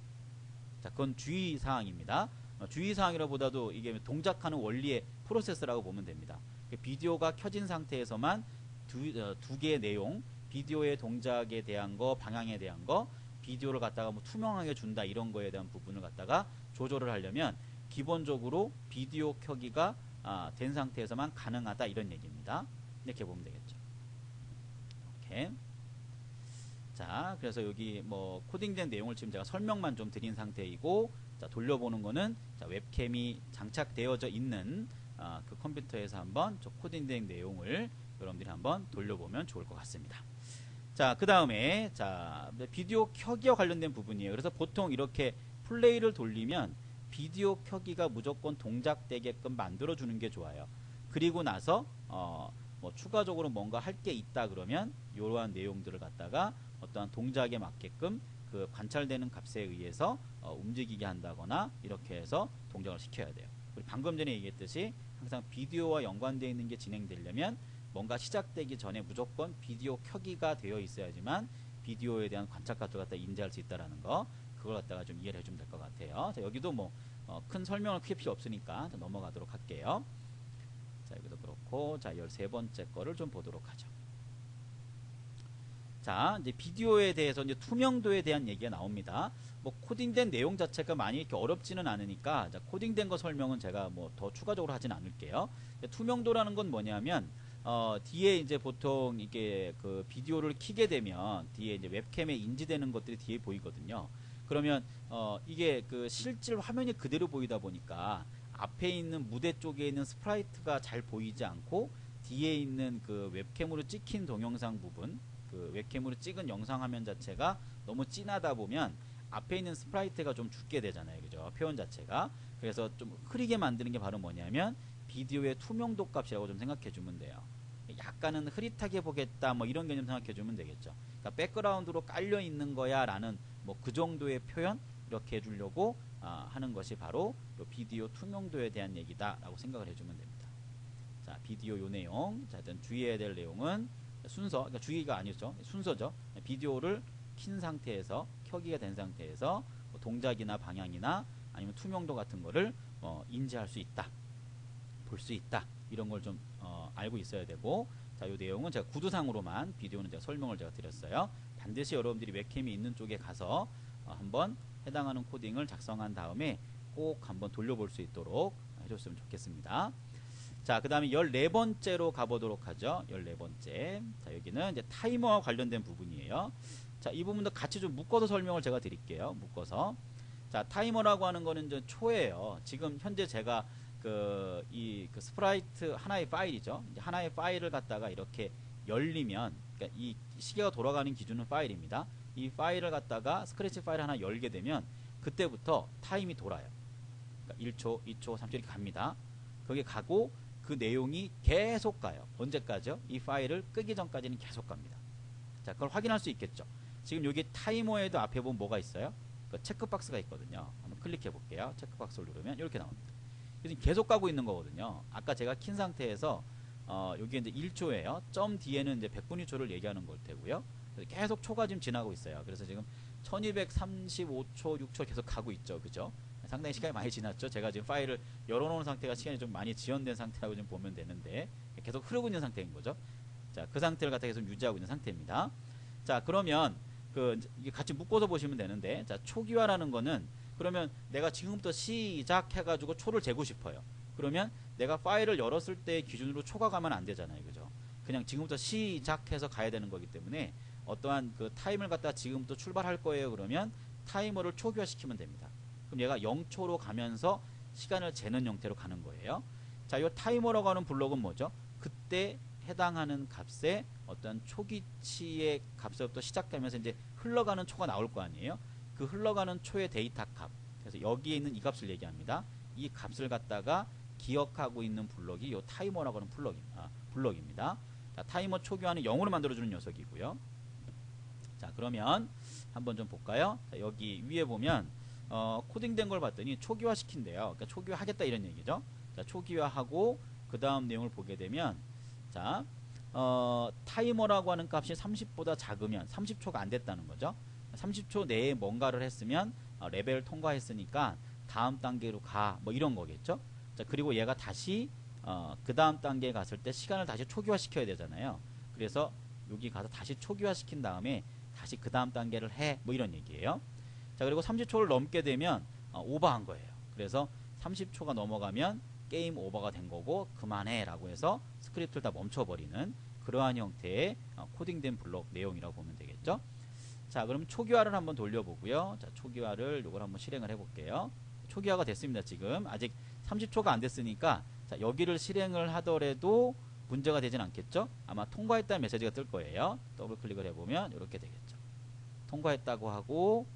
S1: 자, 그건 주의사항입니다. 주의사항이라보다도 이게 동작하는 원리의 프로세스라고 보면 됩니다. 비디오가 켜진 상태에서만 두 개의 내용, 비디오의 동작에 대한 거, 방향에 대한 거, 비디오를 갖다가 뭐 투명하게 준다 이런 거에 대한 부분을 갖다가 조절을 하려면 기본적으로 비디오 켜기가 된 상태에서만 가능하다 이런 얘기입니다. 이렇게 보면 되겠죠. 이렇게. 자, 그래서 여기 뭐 코딩된 내용을 지금 제가 설명만 좀 드린 상태이고, 자, 돌려보는 거는 자, 웹캠이 장착되어져 있는 그 컴퓨터에서 한번 저 코딩된 내용을 여러분들이 한번 돌려보면 좋을 것 같습니다. 자, 그 다음에 자, 비디오 켜기와 관련된 부분이에요. 그래서 보통 이렇게 플레이를 돌리면 비디오 켜기가 무조건 동작되게끔 만들어주는 게 좋아요. 그리고 나서 뭐 추가적으로 뭔가 할 게 있다 그러면 이러한 내용들을 갖다가 어떠한 동작에 맞게끔 그 관찰되는 값에 의해서 움직이게 한다거나 이렇게 해서 동작을 시켜야 돼요. 우리 방금 전에 얘기했듯이 항상 비디오와 연관되어 있는 게 진행되려면 뭔가 시작되기 전에 무조건 비디오 켜기가 되어 있어야지만 비디오에 대한 관찰값을 갖다 인지할 수 있다는 거, 그걸 갖다가 좀 이해를 해주면 될 것 같아요. 자, 여기도 뭐 큰 설명을 크게 필요 없으니까 넘어가도록 할게요. 자, 여기도 그렇고, 자, 13번째 거를 좀 보도록 하죠. 자, 이제 비디오에 대해서 이제 투명도에 대한 얘기가 나옵니다. 뭐 코딩된 내용 자체가 많이 이렇게 어렵지는 않으니까, 자, 코딩된 거 설명은 제가 뭐 더 추가적으로 하진 않을게요. 투명도라는 건 뭐냐면 뒤에 이제 보통 이게 그 비디오를 켜게 되면 뒤에 이제 웹캠에 인지되는 것들이 뒤에 보이거든요. 그러면 이게 그 실질 화면이 그대로 보이다 보니까 앞에 있는 무대 쪽에 있는 스프라이트가 잘 보이지 않고 뒤에 있는 그 웹캠으로 찍힌 동영상 부분, 그 웹캠으로 찍은 영상 화면 자체가 너무 진하다 보면 앞에 있는 스프라이트가 좀 죽게 되잖아요. 그죠? 표현 자체가. 그래서 좀 흐리게 만드는 게 바로 뭐냐면 비디오의 투명도 값이라고 좀 생각해 주면 돼요. 약간은 흐릿하게 보겠다 뭐 이런 개념 생각해 주면 되겠죠. 그러니까 백그라운드로 깔려 있는 거야 라는 뭐 그 정도의 표현 이렇게 해주려고 하는 것이 바로 요 비디오 투명도에 대한 얘기다 라고 생각을 해주면 됩니다. 자, 비디오 요 내용, 자, 일단 주의해야 될 내용은 순서, 그러니까 주의가 아니죠. 순서죠. 비디오를 킨 상태에서, 켜기가 된 상태에서 뭐 동작이나 방향이나 아니면 투명도 같은 거를 인지할 수 있다, 볼 수 있다, 이런 걸 좀 알고 있어야 되고, 자, 요 내용은 제가 구두상으로만 비디오는 제가 설명을 제가 드렸어요. 반드시 여러분들이 웹캠이 있는 쪽에 가서 한번 해당하는 코딩을 작성한 다음에 꼭 한번 돌려볼 수 있도록 해줬으면 좋겠습니다. 자, 그 다음에 14번째로 가보도록 하죠. 14번째. 자, 여기는 이제 타이머와 관련된 부분이에요. 자, 이 부분도 같이 좀 묶어서 설명을 제가 드릴게요. 묶어서. 자, 타이머라고 하는 거는 이제 초예요. 지금 현재 제가 그 스프라이트 하나의 파일이죠. 이제 하나의 파일을 갖다가 이렇게 열리면, 그러니까 이 시계가 돌아가는 기준은 파일입니다. 이 파일을 갖다가 스크래치 파일 하나 열게 되면 그때부터 타임이 돌아요. 그러니까 1초, 2초, 3초 이렇게 갑니다. 거기에 가고 그 내용이 계속 가요. 언제까지요? 이 파일을 끄기 전까지는 계속 갑니다. 자, 그걸 확인할 수 있겠죠. 지금 여기 타이머에도 앞에 보면 뭐가 있어요? 그 체크박스가 있거든요. 한번 클릭해 볼게요. 체크박스를 누르면 이렇게 나옵니다. 그래서 계속 가고 있는 거거든요. 아까 제가 킨 상태에서 여기 이제 1초예요. 점 뒤에는 이제 100분위 초를 얘기하는 걸 테고요. 그래서 계속 초가 지금 지나고 있어요. 그래서 지금 1235초, 6초 계속 가고 있죠. 그죠? 상당히 시간이 많이 지났죠. 제가 지금 파일을 열어놓은 상태가 시간이 좀 많이 지연된 상태라고 좀 보면 되는데 계속 흐르고 있는 상태인 거죠. 자, 그 상태를 갖다 계속 유지하고 있는 상태입니다. 자, 그러면 이게 같이 묶어서 보시면 되는데, 자, 초기화라는 거는 그러면 내가 지금부터 시작해가지고 초를 재고 싶어요. 그러면 내가 파일을 열었을 때 기준으로 초가 가면 안 되잖아요. 그죠? 그냥 지금부터 시작해서 가야 되는 거기 때문에 어떠한 그 타임을 갖다 지금부터 출발할 거예요. 그러면 타이머를 초기화 시키면 됩니다. 그럼 얘가 0초로 가면서 시간을 재는 형태로 가는 거예요. 자, 이 타이머라고 하는 블록은 뭐죠? 그때 해당하는 값에 어떤 초기치의 값부터 시작되면서 이제 흘러가는 초가 나올 거 아니에요? 그 흘러가는 초의 데이터 값. 그래서 여기에 있는 이 값을 얘기합니다. 이 값을 갖다가 기억하고 있는 블록이 이 타이머라고 하는 블록입니다. 자, 타이머 초기화는 0으로 만들어주는 녀석이고요. 자, 그러면 한번 좀 볼까요? 자, 여기 위에 보면 코딩된 걸 봤더니 초기화 시킨대요. 그러니까 초기화 하겠다 이런 얘기죠. 자, 초기화하고 그 다음 내용을 보게 되면 자, 타이머라고 하는 값이 30보다 작으면 30초가 안 됐다는 거죠. 30초 내에 뭔가를 했으면 레벨을 통과했으니까 다음 단계로 가, 뭐 이런 거겠죠. 자, 그리고 얘가 다시 그 다음 단계에 갔을 때 시간을 다시 초기화 시켜야 되잖아요. 그래서 여기 가서 다시 초기화 시킨 다음에 다시 그 다음 단계를 해, 뭐 이런 얘기예요. 자, 그리고 30초를 넘게 되면 오버한 거예요. 그래서 30초가 넘어가면 게임 오버가 된 거고 그만해 라고 해서 스크립트를 다 멈춰버리는 그러한 형태의 코딩된 블록 내용이라고 보면 되겠죠. 자, 그럼 초기화를 한번 돌려보고요. 자, 초기화를 요걸 한번 실행을 해볼게요. 초기화가 됐습니다. 지금 아직 30초가 안 됐으니까 자, 여기를 실행을 하더라도 문제가 되진 않겠죠. 아마 통과했다는 메시지가 뜰 거예요. 더블 클릭을 해보면 이렇게 되겠죠. 통과했다고 하고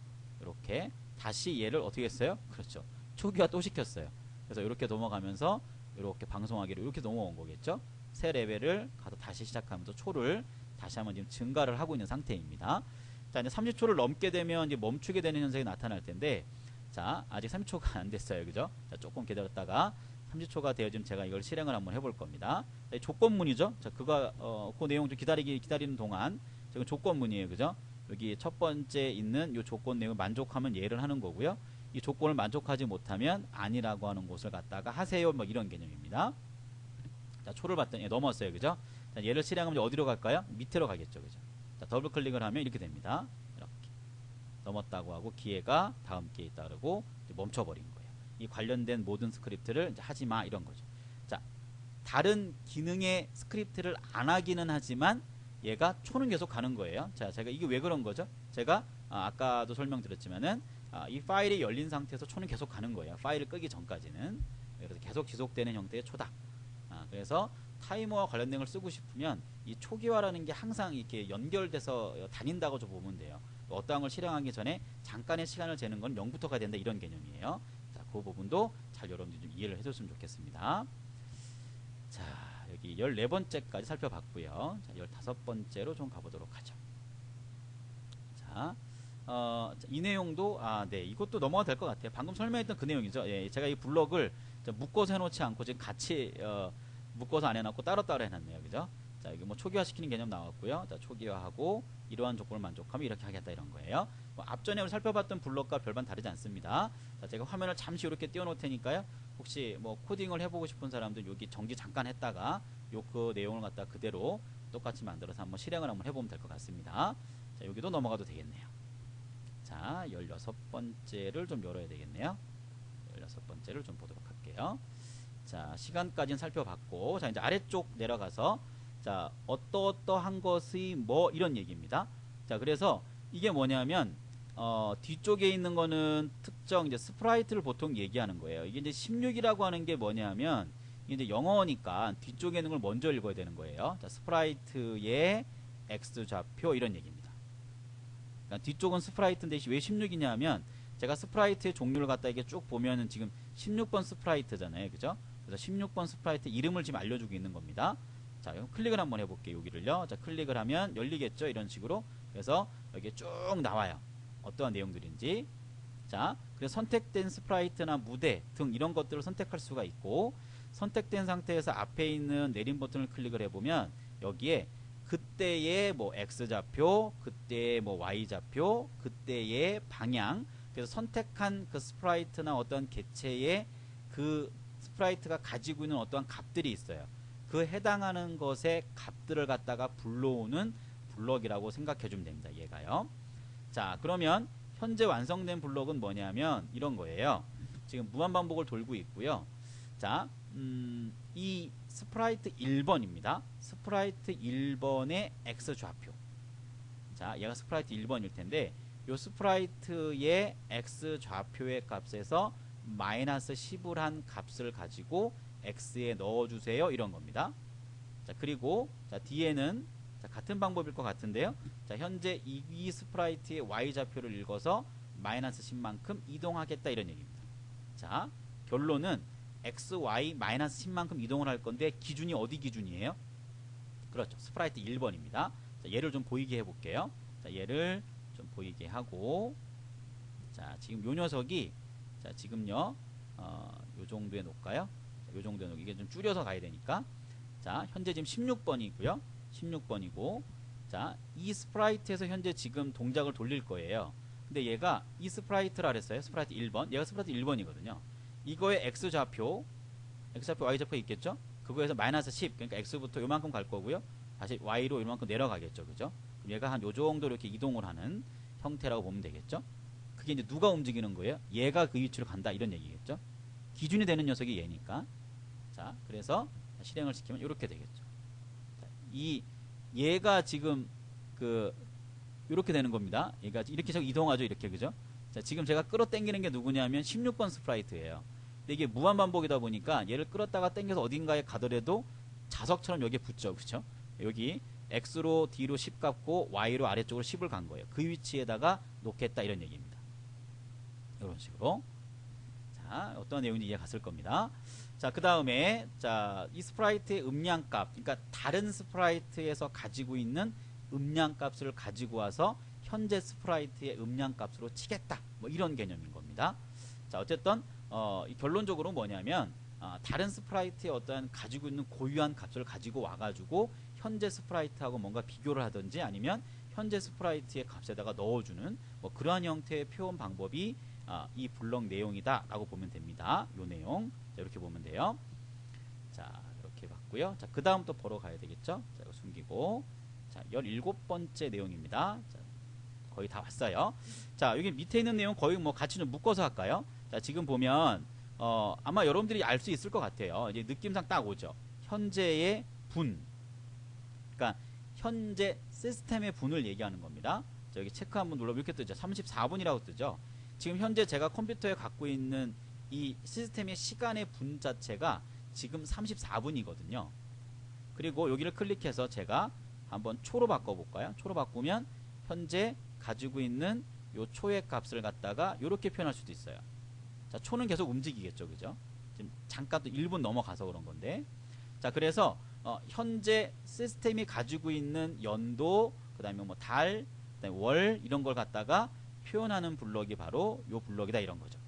S1: 이렇게 다시 얘를 어떻게 했어요? 그렇죠. 초기화 또 시켰어요. 그래서 이렇게 넘어가면서 이렇게 방송하기로 이렇게 넘어온 거겠죠. 새 레벨을 가서 다시 시작하면서 초를 다시 한번 지금 증가를 하고 있는 상태입니다. 자, 이제 30초를 넘게 되면 이제 멈추게 되는 현상이 나타날 텐데, 자, 아직 30초가 안 됐어요. 그죠? 자, 조금 기다렸다가 30초가 되어지면 제가 이걸 실행을 한번 해볼 겁니다. 자, 조건문이죠. 자, 그 내용 좀 기다리는 동안 지금 조건문이에요. 그죠? 여기 첫 번째 있는 이 조건 내용을 만족하면 얘를 하는 거고요. 이 조건을 만족하지 못하면 아니라고 하는 곳을 갖다가 하세요. 뭐 이런 개념입니다. 자, 초를 봤더니 넘었어요. 그죠? 자, 얘를 실행하면 어디로 갈까요? 밑으로 가겠죠. 그죠? 자, 더블 클릭을 하면 이렇게 됩니다. 이렇게. 넘었다고 하고 기회가 다음 기회에 따르고 멈춰버린 거예요. 이 관련된 모든 스크립트를 이제 하지 마 이런 거죠. 자, 다른 기능의 스크립트를 안 하기는 하지만 얘가 초는 계속 가는 거예요. 자, 제가 이게 왜 그런 거죠? 제가 아까도 설명드렸지만은 이 파일이 열린 상태에서 초는 계속 가는 거예요. 파일을 끄기 전까지는. 그래서 계속 지속되는 형태의 초다. 그래서 타이머와 관련된 걸 쓰고 싶으면 이 초기화라는 게 항상 이렇게 연결돼서 다닌다고 좀 보면 돼요. 어떠한 걸 실행하기 전에 잠깐의 시간을 재는 건 0부터 가야 된다 이런 개념이에요. 자, 그 부분도 잘 여러분들이 좀 이해를 해줬으면 좋겠습니다. 자, 여기 14번째까지 살펴봤고요. 자, 15번째로 좀 가보도록 하죠. 자, 이 내용도 네, 이것도 넘어가도 될 것 같아요. 방금 설명했던 그 내용이죠. 예, 제가 이 블럭을 묶어서 해놓지 않고 지금 같이 묶어서 안 해놨고 따로따로 해놨네요. 그죠? 자, 여기 뭐 초기화 시키는 개념 나왔고요. 자, 초기화하고 이러한 조건을 만족하면 이렇게 하겠다 이런 거예요. 뭐 앞전에 우리 살펴봤던 블럭과 별반 다르지 않습니다. 자, 제가 화면을 잠시 이렇게 띄워놓을 테니까요. 혹시 뭐 코딩을 해보고 싶은 사람들 여기 정지 잠깐 했다가 그 내용을 갖다 그대로 똑같이 만들어서 한번 실행을 한번 해보면 될 것 같습니다. 자, 여기도 넘어가도 되겠네요. 자, 16번째를 좀 열어야 되겠네요. 16번째를 좀 보도록 할게요. 자, 시간까지는 살펴봤고, 자, 이제 아래쪽 내려가서, 자, 어떠한 것의 뭐, 이런 얘기입니다. 자, 그래서 이게 뭐냐면, 뒤쪽에 있는 거는 특정 이제 스프라이트를 보통 얘기하는 거예요. 이게 이제 16이라고 하는 게 뭐냐면, 이게 이제 영어니까 뒤쪽에 있는 걸 먼저 읽어야 되는 거예요. 자, 스프라이트의 X 좌표 이런 얘기입니다. 그러니까 뒤쪽은 스프라이트인데 왜 16이냐면, 제가 스프라이트의 종류를 갖다 이게 쭉 보면은 지금 16번 스프라이트잖아요. 그죠? 그래서 16번 스프라이트 이름을 지금 알려주고 있는 겁니다. 자, 클릭을 한번 해볼게요. 여기를요. 자, 클릭을 하면 열리겠죠. 이런 식으로. 그래서 여기에 쭉 나와요. 어떠한 내용들인지. 자, 그래서 선택된 스프라이트나 무대 등 이런 것들을 선택할 수가 있고, 선택된 상태에서 앞에 있는 내림 버튼을 클릭을 해보면 여기에 그때의 뭐 X좌표, 그때의 뭐 Y좌표, 그때의 방향, 그래서 선택한 그 스프라이트나 어떤 개체의 그 스프라이트가 가지고 있는 어떠한 값들이 있어요. 그 해당하는 것의 값들을 갖다가 불러오는 블럭이라고 생각해 주면 됩니다. 얘가요. 자, 그러면 현재 완성된 블럭은 뭐냐면 이런 거예요. 지금 무한반복을 돌고 있고요. 자, 이 스프라이트 1번입니다. 스프라이트 1번의 X좌표. 자, 얘가 스프라이트 1번일 텐데 요 스프라이트의 X좌표의 값에서 마이너스 10을 한 값을 가지고 X에 넣어주세요. 이런 겁니다. 자, 그리고 자, 뒤에는 자, 같은 방법일 것 같은데요. 자, 현재 이 스프라이트의 Y좌표를 읽어서 마이너스 10만큼 이동하겠다 이런 얘기입니다. 자, 결론은 X, Y 마이너스 10만큼 이동을 할 건데 기준이 어디 기준이에요? 그렇죠. 스프라이트 1번입니다. 자, 얘를 좀 보이게 해볼게요. 자, 얘를 좀 보이게 하고, 자, 지금 요 녀석이 자, 지금요, 요 정도에 놓을까요? 자, 요 정도에 놓을게요. 이게 좀 줄여서 가야 되니까. 자, 현재 지금 16번이고요. 16번이고, 자, 이 스프라이트에서 현재 지금 동작을 돌릴 거예요. 근데 얘가 이 스프라이트라 그랬어요. 스프라이트 1번. 얘가 스프라이트 1번이거든요. 이거의 X좌표, Y좌표 있겠죠? 그거에서 마이너스 10, 그러니까 X부터 요만큼 갈 거고요. 다시 Y로 요만큼 내려가겠죠. 그죠? 얘가 한 요 정도 이렇게 이동을 하는 형태라고 보면 되겠죠? 그게 이제 누가 움직이는 거예요? 얘가 그 위치로 간다 이런 얘기겠죠? 기준이 되는 녀석이 얘니까. 자, 그래서 실행을 시키면 이렇게 되겠죠. 자, 얘가 지금 이렇게 되는 겁니다. 얘가 이렇게 자꾸 이동하죠, 이렇게 그죠? 자, 지금 제가 끌어당기는 게 누구냐면 16번 스프라이트예요. 근데 이게 무한 반복이다 보니까 얘를 끌었다가 당겨서 어딘가에 가더라도 자석처럼 여기에 붙죠, 그죠? 여기 X로 D로 10 갖고 Y로 아래쪽으로 10을 간 거예요. 그 위치에다가 놓겠다 이런 얘기입니다. 이런 식으로. 자, 어떤 내용인지 이해 갔을 겁니다. 자, 그 다음에 자, 이 스프라이트의 음량값, 그러니까 다른 스프라이트에서 가지고 있는 음량값을 가지고 와서 현재 스프라이트의 음량값으로 치겠다. 뭐 이런 개념인 겁니다. 자, 어쨌든 결론적으로 뭐냐면 다른 스프라이트의 어떤 가지고 있는 고유한 값을 가지고 와가지고 현재 스프라이트하고 뭔가 비교를 하든지 아니면 현재 스프라이트의 값에다가 넣어주는 뭐 그러한 형태의 표현 방법이 이 블럭 내용이다 라고 보면 됩니다. 요 내용. 자, 이렇게 보면 돼요. 자, 이렇게 봤고요. 자, 그 다음 또 보러 가야 되겠죠. 자, 이거 숨기고. 자, 17번째 내용입니다. 자, 거의 다 왔어요. 자, 여기 밑에 있는 내용 거의 뭐 같이 좀 묶어서 할까요? 자, 지금 보면 아마 여러분들이 알 수 있을 것 같아요. 이제 느낌상 딱 오죠. 현재의 분. 그러니까 현재 시스템의 분을 얘기하는 겁니다. 자, 여기 체크 한번 눌러보면 이렇게 뜨죠. 34분이라고 뜨죠. 지금 현재 제가 컴퓨터에 갖고 있는 이 시스템의 시간의 분 자체가 지금 34분이거든요. 그리고 여기를 클릭해서 제가 한번 초로 바꿔볼까요? 초로 바꾸면 현재 가지고 있는 요 초의 값을 갖다가 이렇게 표현할 수도 있어요. 자, 초는 계속 움직이겠죠, 그죠? 지금 잠깐 또 1분 넘어가서 그런 건데. 자, 그래서 현재 시스템이 가지고 있는 연도, 그 다음에 뭐 달, 그다음에 월 이런 걸 갖다가 표현하는 블럭이 바로 요 블럭이다 이런 거죠.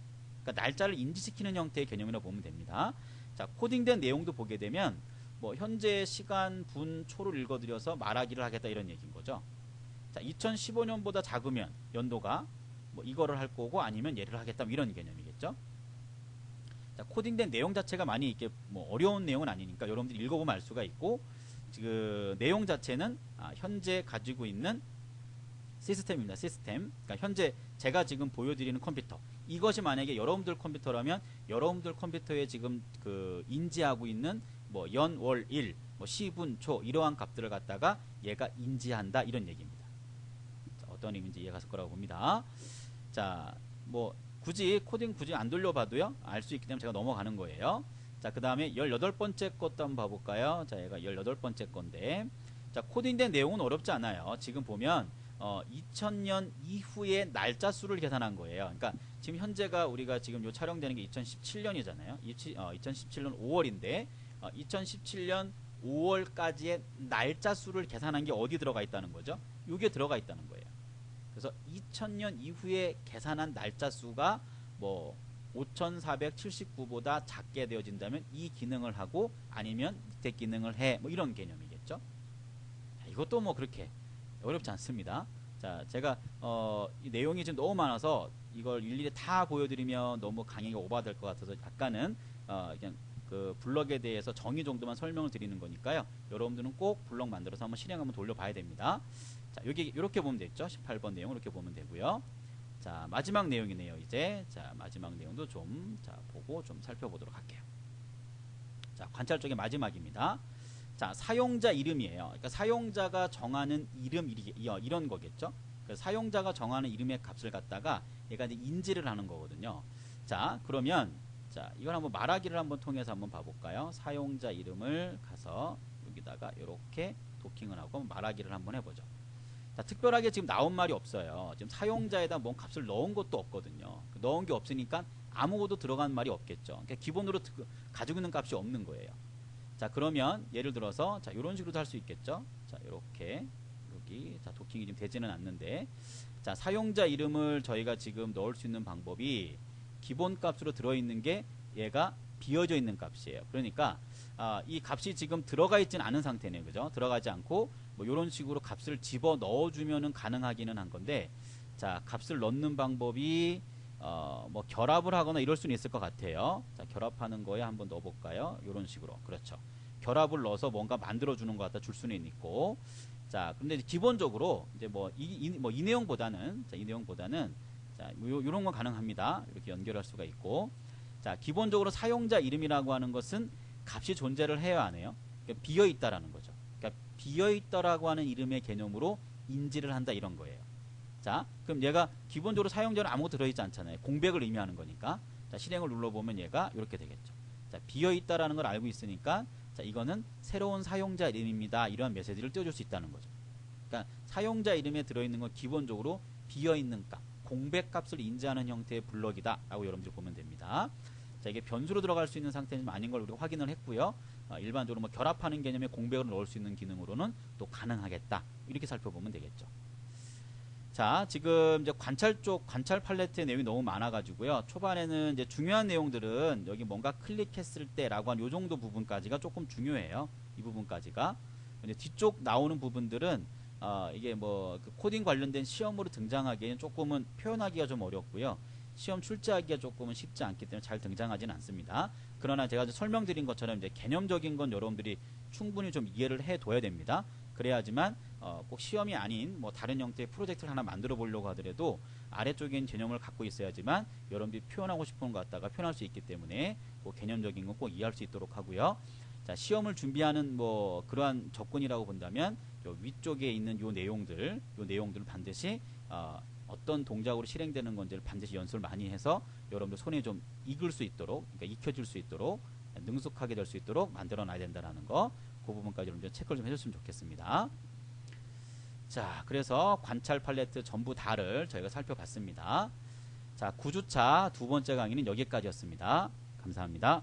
S1: 그러니까 날짜를 인지시키는 형태의 개념이라고 보면 됩니다. 자, 코딩된 내용도 보게 되면 뭐 현재 시간 분 초를 읽어드려서 말하기를 하겠다 이런 얘기인 거죠. 자, 2015년보다 작으면 연도가 뭐 이거를 할 거고 아니면 얘를 하겠다 이런 개념이겠죠. 자, 코딩된 내용 자체가 많이 이렇게 뭐 어려운 내용은 아니니까 여러분들이 읽어보면 알 수가 있고, 그 내용 자체는 현재 가지고 있는 시스템입니다. 시스템. 그러니까 현재 제가 지금 보여드리는 컴퓨터. 이것이 만약에 여러분들 컴퓨터라면 여러분들 컴퓨터에 지금 그 인지하고 있는 뭐 연, 월, 일, 뭐 시, 분, 초 이러한 값들을 갖다가 얘가 인지한다 이런 얘기입니다. 자, 어떤 의미인지 이해가 갔을 거라고 봅니다. 자, 뭐 굳이 코딩 굳이 안 돌려봐도요 알 수 있기 때문에 제가 넘어가는 거예요. 자, 그 다음에 18번째 것도 한번 봐볼까요? 자, 얘가 18번째 건데, 자, 코딩된 내용은 어렵지 않아요. 지금 보면 2000년 이후의 날짜 수를 계산한 거예요. 그러니까 지금 현재가 우리가 지금 요 촬영되는 게 2017년이잖아요. 2017년 5월인데 2017년 5월까지의 날짜 수를 계산한 게 어디 들어가 있다는 거죠? 이게 들어가 있다는 거예요. 그래서 2000년 이후에 계산한 날짜 수가 뭐 5479보다 작게 되어진다면 이 기능을 하고 아니면 밑에 기능을 해 뭐 이런 개념이겠죠. 자, 이것도 뭐 그렇게 어렵지 않습니다. 자, 제가 이 내용이 지금 너무 많아서 이걸 일일이 다 보여드리면 너무 강의가 오버될 것 같아서 약간은 그냥 그 블럭에 대해서 정의 정도만 설명을 드리는 거니까요. 여러분들은 꼭 블럭 만들어서 한번 실행 한번 돌려봐야 됩니다. 자, 여기 이렇게 보면 되죠. 18번 내용 이렇게 보면 되고요. 자, 마지막 내용이네요. 이제 자, 마지막 내용도 좀 보고 좀 살펴보도록 할게요. 자, 관찰 쪽의 마지막입니다. 자, 사용자 이름이에요. 그러니까 사용자가 정하는 이름 이런 거겠죠. 그러니까 사용자가 정하는 이름의 값을 갖다가 얘가 이제 인지를 하는 거거든요. 자, 그러면 자, 이걸 한번 말하기를 한번 통해서 한번 봐볼까요? 사용자 이름을 가서 여기다가 이렇게 도킹을 하고 말하기를 한번 해보죠. 자, 특별하게 지금 나온 말이 없어요. 지금 사용자에다 뭔 값을 넣은 것도 없거든요. 넣은 게 없으니까 아무것도 들어간 말이 없겠죠. 그러니까 기본으로 가지고 있는 값이 없는 거예요. 자, 그러면 예를 들어서 자, 이런 식으로도 할 수 있겠죠. 자, 이렇게 여기 자, 도킹이 지금 되지는 않는데 자, 사용자 이름을 저희가 지금 넣을 수 있는 방법이 기본 값으로 들어있는 게 얘가 비어져 있는 값이에요. 그러니까 이 값이 지금 들어가 있지는 않은 상태네요. 그죠? 들어가지 않고 뭐 이런 식으로 값을 집어 넣어주면은 가능하기는 한 건데 자, 값을 넣는 방법이 뭐 결합을 하거나 이럴 수는 있을 것 같아요. 자, 결합하는 거에 한번 넣어볼까요? 이런 식으로. 그렇죠. 결합을 넣어서 뭔가 만들어주는 것 같다 줄 수는 있고. 자, 근데 기본적으로 이제 뭐 이 내용보다는 자, 이 내용보다는 자, 요런 건 가능합니다. 이렇게 연결할 수가 있고. 자, 기본적으로 사용자 이름이라고 하는 것은 값이 존재를 해야 안 해요. 그러니까 비어 있다라는 거죠. 그러니까 비어 있다라고 하는 이름의 개념으로 인지를 한다 이런 거예요. 자, 그럼 얘가 기본적으로 사용자는 아무것도 들어있지 않잖아요. 공백을 의미하는 거니까. 자, 실행을 눌러보면 얘가 이렇게 되겠죠. 자, 비어 있다라는 걸 알고 있으니까 자, 이거는 새로운 사용자 이름입니다. 이런 메시지를 띄워줄 수 있다는 거죠. 그러니까 사용자 이름에 들어있는 건 기본적으로 비어 있는 값, 공백 값을 인지하는 형태의 블럭이다 라고 여러분들 보면 됩니다. 자, 이게 변수로 들어갈 수 있는 상태는 아닌 걸 우리가 확인을 했고요. 일반적으로 뭐 결합하는 개념에 공백을 넣을 수 있는 기능으로는 또 가능하겠다. 이렇게 살펴보면 되겠죠. 자, 지금 이제 관찰 팔레트의 내용이 너무 많아가지고요. 초반에는 이제 중요한 내용들은 여기 뭔가 클릭했을 때라고 한 요 정도 부분까지가 조금 중요해요. 이 부분까지가. 근데 뒤쪽 나오는 부분들은 이게 뭐 그 코딩 관련된 시험으로 등장하기에는 조금은 표현하기가 좀 어렵고요. 시험 출제하기가 조금은 쉽지 않기 때문에 잘 등장하지는 않습니다. 그러나 제가 설명드린 것처럼 이제 개념적인 건 여러분들이 충분히 좀 이해를 해둬야 됩니다. 그래야지만 꼭 시험이 아닌 뭐 다른 형태의 프로젝트를 하나 만들어 보려고 하더라도 아래쪽인 개념을 갖고 있어야지만 여러분들이 표현하고 싶은 것 갖다가 표현할 수 있기 때문에 그 개념적인 건 꼭 이해할 수 있도록 하고요. 자, 시험을 준비하는 뭐 그러한 접근이라고 본다면 요 위쪽에 있는 요 내용들을 반드시 어떤 동작으로 실행되는 건지를 반드시 연습을 많이 해서 여러분들 손에 좀 익을 수 있도록, 그러니까 익혀질 수 있도록, 능숙하게 될 수 있도록 만들어 놔야 된다는 거, 그 부분까지 여러분들 체크를 좀 해줬으면 좋겠습니다. 자, 그래서 관찰 팔레트 전부 다를 저희가 살펴봤습니다. 자, 9주차 두 번째 강의는 여기까지였습니다. 감사합니다.